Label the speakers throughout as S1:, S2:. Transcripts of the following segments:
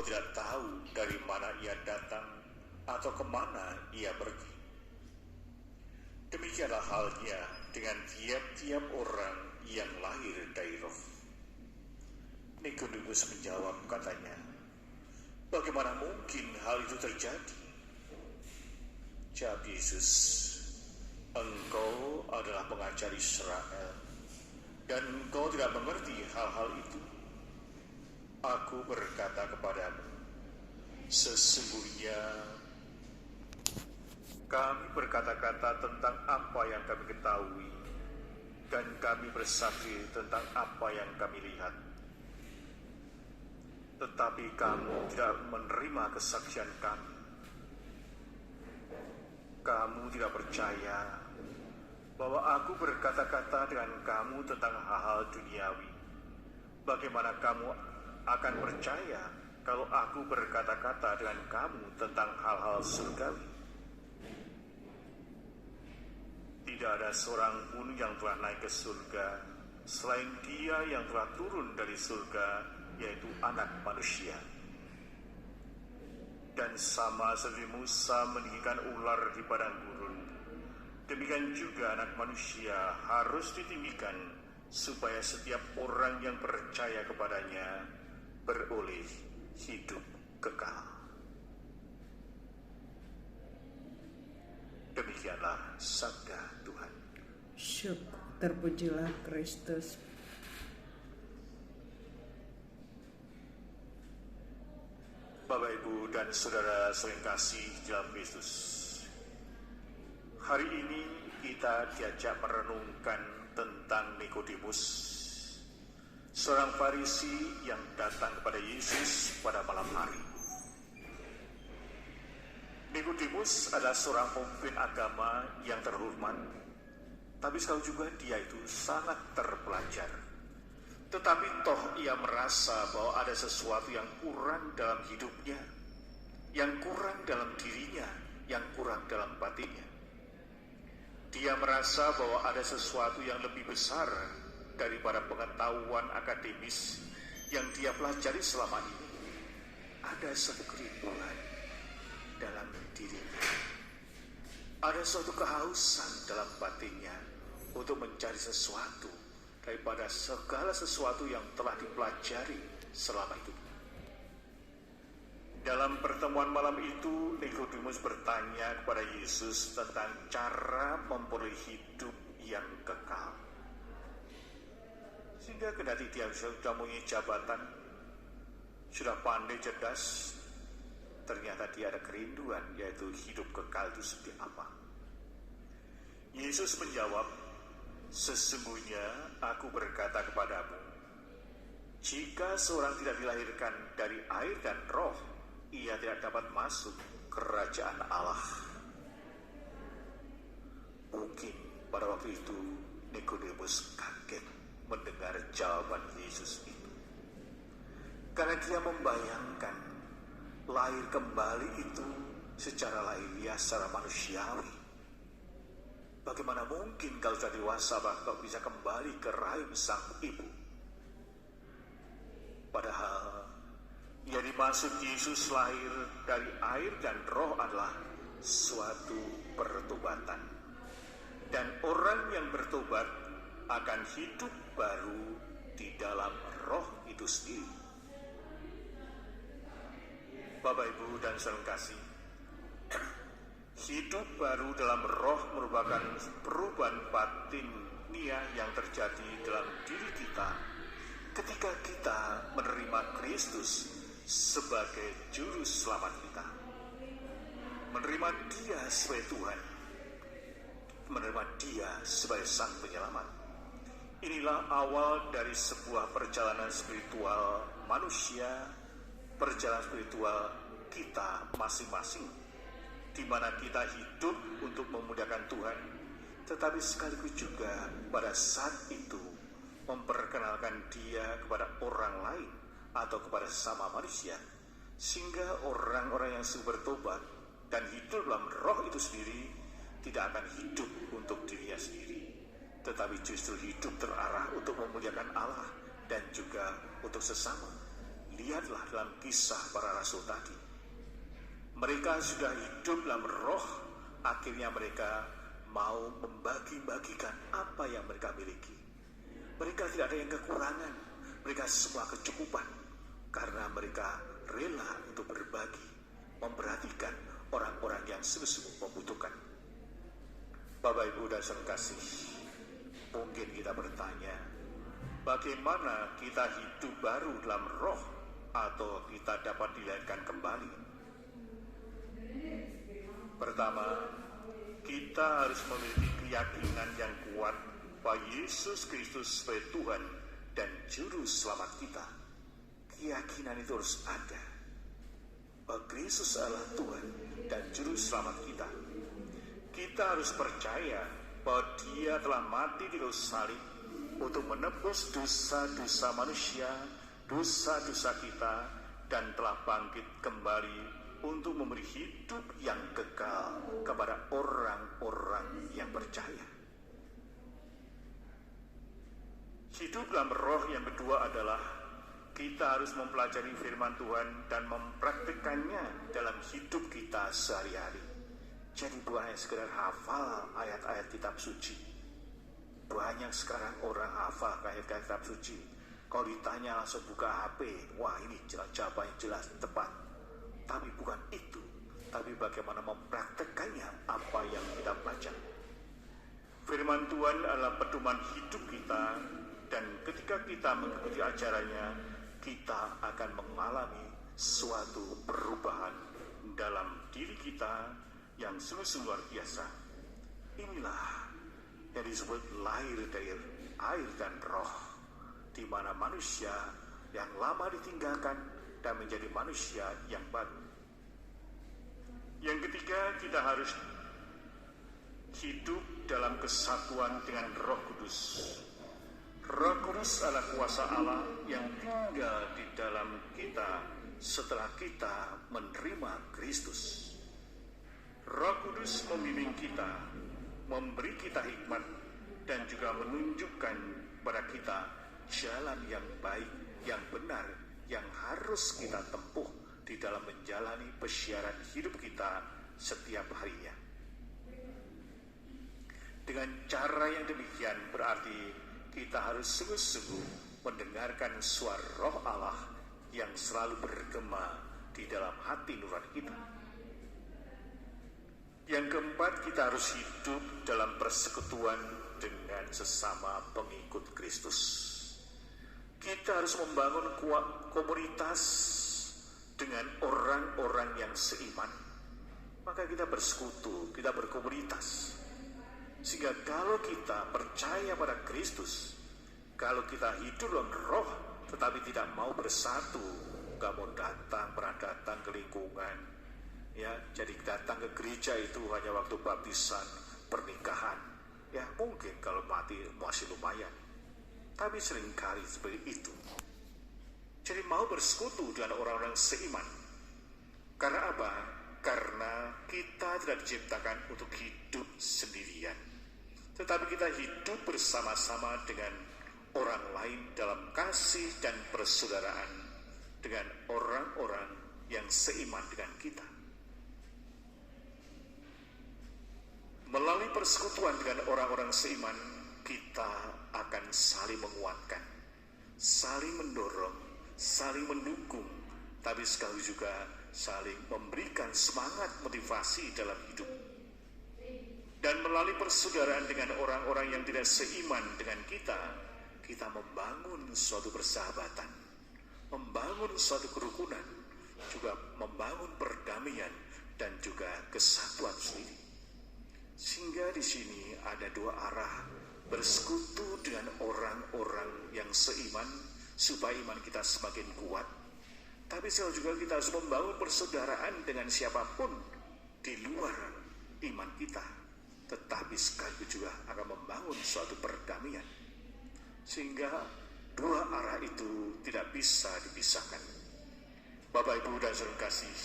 S1: tidak tahu dari mana ia datang atau kemana ia pergi. Demikianlah halnya dengan tiap-tiap orang yang lahir dari Roh. Nikodemus menjawab, katanya, bagaimana mungkin hal itu terjadi? Jawab Yesus, engkau adalah pengajar Israel, dan engkau tidak mengerti hal-hal itu. Aku berkata kepadamu, sesungguhnya kami berkata-kata tentang apa yang kami ketahui, dan kami bersaksi tentang apa yang kami lihat. Tetapi kamu tidak menerima kesaksian kami. Kamu tidak percaya bahwa aku berkata-kata dengan kamu tentang hal-hal duniawi. Bagaimana kamu akan percaya kalau aku berkata-kata dengan kamu tentang hal-hal surgawi? Tidak ada seorang pun yang telah naik ke surga selain Dia yang telah turun dari surga, yaitu Anak Manusia. Dan sama seperti Musa meninggikan ular di padang gurun, demikian juga Anak Manusia harus ditinggikan, supaya setiap orang yang percaya kepadanya beroleh hidup kekal. Demikianlah sabda Tuhan.
S2: Syukur, terpujilah Kristus.
S1: Bapak, Ibu, dan Saudara saling kasih dalam Kristus, hari ini kita diajak merenungkan tentang Nikodemus, seorang Farisi yang datang kepada Yesus pada malam hari. Nikodemus adalah seorang pemimpin agama yang terhormat, tapi sekali juga dia itu sangat terpelajar. Tetapi toh ia merasa bahwa ada sesuatu yang kurang dalam hidupnya, yang kurang dalam dirinya, yang kurang dalam batinnya. Dia merasa bahwa ada sesuatu yang lebih besar daripada pengetahuan akademis yang dia pelajari selama ini. Ada satu kerinduan dalam dirinya. Ada suatu kehausan dalam batinnya untuk mencari sesuatu daripada segala sesuatu yang telah dipelajari selama itu. Dalam pertemuan malam itu, Nikodemus bertanya kepada Yesus tentang cara memperoleh hidup yang kekal. Sehingga kendati dia sudah mempunyai jabatan, sudah pandai cerdas, ternyata dia ada kerinduan, yaitu hidup kekal itu seperti apa. Yesus menjawab, sesungguhnya aku berkata kepadamu, jika seorang tidak dilahirkan dari air dan roh, ia tidak dapat masuk kerajaan Allah. Mungkin pada waktu itu Nikodemus kaget mendengar jawaban Yesus itu, karena dia membayangkan lahir kembali itu secara lahiriah, secara manusiawi. Bagaimana mungkin kalau sudah dewasa bahkan bisa kembali ke rahim sang ibu? Padahal yang dimaksud Yesus lahir dari air dan roh adalah suatu pertobatan. Dan orang yang bertobat akan hidup baru di dalam roh itu sendiri. Bapak, Ibu, dan saudara kasih, hidup baru dalam roh merupakan perubahan batiniah yang terjadi dalam diri kita ketika kita menerima Kristus sebagai juru selamat kita, menerima Dia sebagai Tuhan, menerima Dia sebagai Sang Penyelamat. Inilah awal dari sebuah perjalanan spiritual manusia, perjalanan spiritual kita masing-masing, di mana kita hidup untuk memudahkan Tuhan, tetapi sekaligus juga pada saat itu memperkenalkan Dia kepada orang lain atau kepada sesama manusia, sehingga orang-orang yang sudah bertobat dan hidup dalam roh itu sendiri tidak akan hidup untuk dirinya sendiri, tetapi justru hidup terarah untuk memuliakan Allah dan juga untuk sesama, Lihatlah dalam kisah para rasul tadi. Mereka sudah hidup dalam roh, akhirnya mereka mau membagi-bagikan apa yang mereka miliki. Mereka tidak ada yang kekurangan, mereka semua kecukupan, karena mereka rela untuk berbagi, memperhatikan orang-orang yang sungguh-sungguh membutuhkan. Bapak, Ibu, dan saudara kasih, mungkin kita bertanya, bagaimana kita hidup baru dalam roh atau kita dapat dilahirkan kembali? Pertama, kita harus memiliki keyakinan yang kuat bahwa Yesus Kristus sebagai Tuhan dan Juru Selamat kita. Keyakinan itu harus ada bahwa Kristus adalah Tuhan dan Juru Selamat kita. Kita harus percaya bahwa Dia telah mati di kayu salib untuk menebus dosa-dosa manusia, dosa-dosa kita, dan telah bangkit kembali untuk memberi hidup yang kekal kepada orang-orang yang percaya. Hidup dalam roh yang kedua adalah kita harus mempelajari firman Tuhan dan mempraktikkannya dalam hidup kita sehari-hari. Jadi bukan hanya sekedar hafal ayat-ayat kitab suci. Banyak sekarang orang hafal ayat-ayat kitab suci. Kalau ditanya langsung buka HP, wah ini jawabannya jelas, tepat. Tapi bukan itu. Tapi bagaimana mempraktikkannya apa yang kita baca. Firman Tuhan adalah pedoman hidup kita, dan ketika kita mengikuti ajarannya, kita akan mengalami suatu perubahan dalam diri kita yang sungguh luar biasa. Inilah yang disebut lahir dari air dan roh, di mana manusia yang lama ditinggalkan dan menjadi manusia yang baru. Yang ketiga, kita harus hidup dalam kesatuan dengan Roh Kudus. Roh Kudus adalah kuasa Allah yang tinggal di dalam kita setelah kita menerima Kristus. Roh Kudus membimbing kita, memberi kita hikmat, dan juga menunjukkan pada kita jalan yang baik, yang benar, yang harus kita tempuh di dalam menjalani persiaran hidup kita setiap harinya. Dengan cara yang demikian berarti kita harus sungguh-sungguh mendengarkan suara Roh Allah yang selalu bergema di dalam hati nurani kita. Yang keempat, kita harus hidup dalam persekutuan dengan sesama pengikut Kristus. Kita harus membangun komunitas dengan orang-orang yang seiman. Maka kita bersekutu, kita berkomunitas. Sehingga kalau kita percaya pada Kristus, kalau kita hidup dalam roh tetapi tidak mau bersatu, gak mau datang, pernah datang ke lingkungan, ya, jadi datang ke gereja itu hanya waktu baptisan, pernikahan, ya mungkin kalau mati masih lumayan, tapi seringkali seperti itu. Jadi mau bersekutu dengan orang-orang seiman. Karena apa? Karena kita tidak diciptakan untuk hidup sendirian, tetapi kita hidup bersama-sama dengan orang lain dalam kasih dan persaudaraan dengan orang-orang yang seiman dengan kita. Melalui persekutuan dengan orang-orang seiman, kita akan saling menguatkan, saling mendorong, saling mendukung, tapi sekali juga saling memberikan semangat motivasi dalam hidup. Dan melalui persaudaraan dengan orang-orang yang tidak seiman dengan kita, kita membangun suatu persahabatan, membangun suatu kerukunan, juga membangun perdamaian dan juga kesatuan sendiri. Sehingga di sini ada dua arah, bersekutu dengan orang-orang yang seiman supaya iman kita semakin kuat. Tapi sekali juga kita harus membangun persaudaraan dengan siapapun di luar iman kita, tetapi sekaligus juga akan membangun suatu perdamaian. Sehingga dua arah itu tidak bisa dipisahkan. Bapak, Ibu, dan saudara kasih,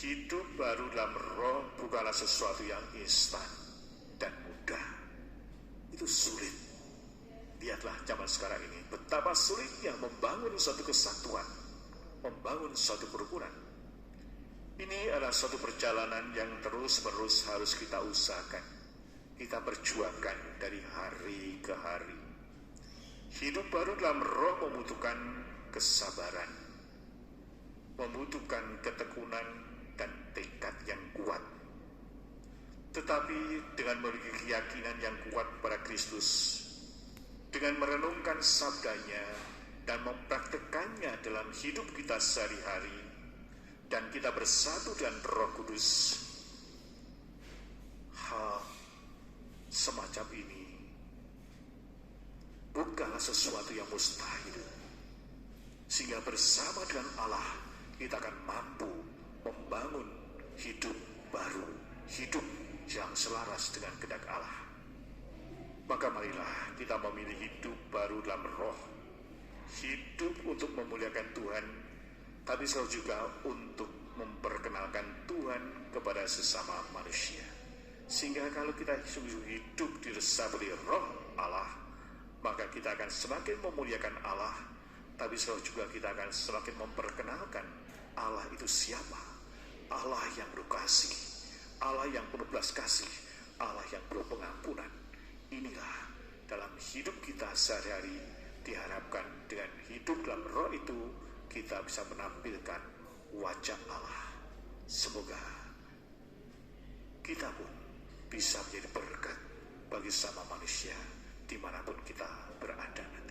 S1: hidup baru dalam roh bukanlah sesuatu yang instan dan mudah. Itu sulit. Lihatlah zaman sekarang ini, betapa sulitnya membangun suatu kesatuan, membangun suatu kerukunan. Ini adalah suatu perjalanan yang terus-menerus harus kita usahakan, kita perjuangkan dari hari ke hari. Hidup baru dalam roh membutuhkan kesabaran, membutuhkan ketekunan dan tekad yang kuat. Tetapi dengan memiliki keyakinan yang kuat pada Kristus, dengan merenungkan sabdanya dan mempraktekannya dalam hidup kita sehari-hari, dan kita bersatu dengan Roh Kudus, hal semacam ini bukanlah sesuatu yang mustahil. Sehingga bersama dengan Allah kita akan mampu membangun hidup baru, hidup yang selaras dengan kehendak Allah. Maka marilah kita memilih hidup baru dalam roh, hidup untuk memuliakan Tuhan, tapi selalu juga untuk memperkenalkan Tuhan kepada sesama manusia. Sehingga kalau kita sungguh hidup diresapi roh Allah, maka kita akan semakin memuliakan Allah, tapi selalu juga kita akan semakin memperkenalkan Allah itu siapa. Allah yang penuh kasih, Allah yang penuh belas kasih, Allah yang penuh pengampunan. Inilah dalam hidup kita sehari-hari diharapkan dengan hidup dalam roh itu kita bisa menampilkan wajah Allah. Semoga kita pun bisa menjadi berkat bagi sama manusia dimanapun kita berada.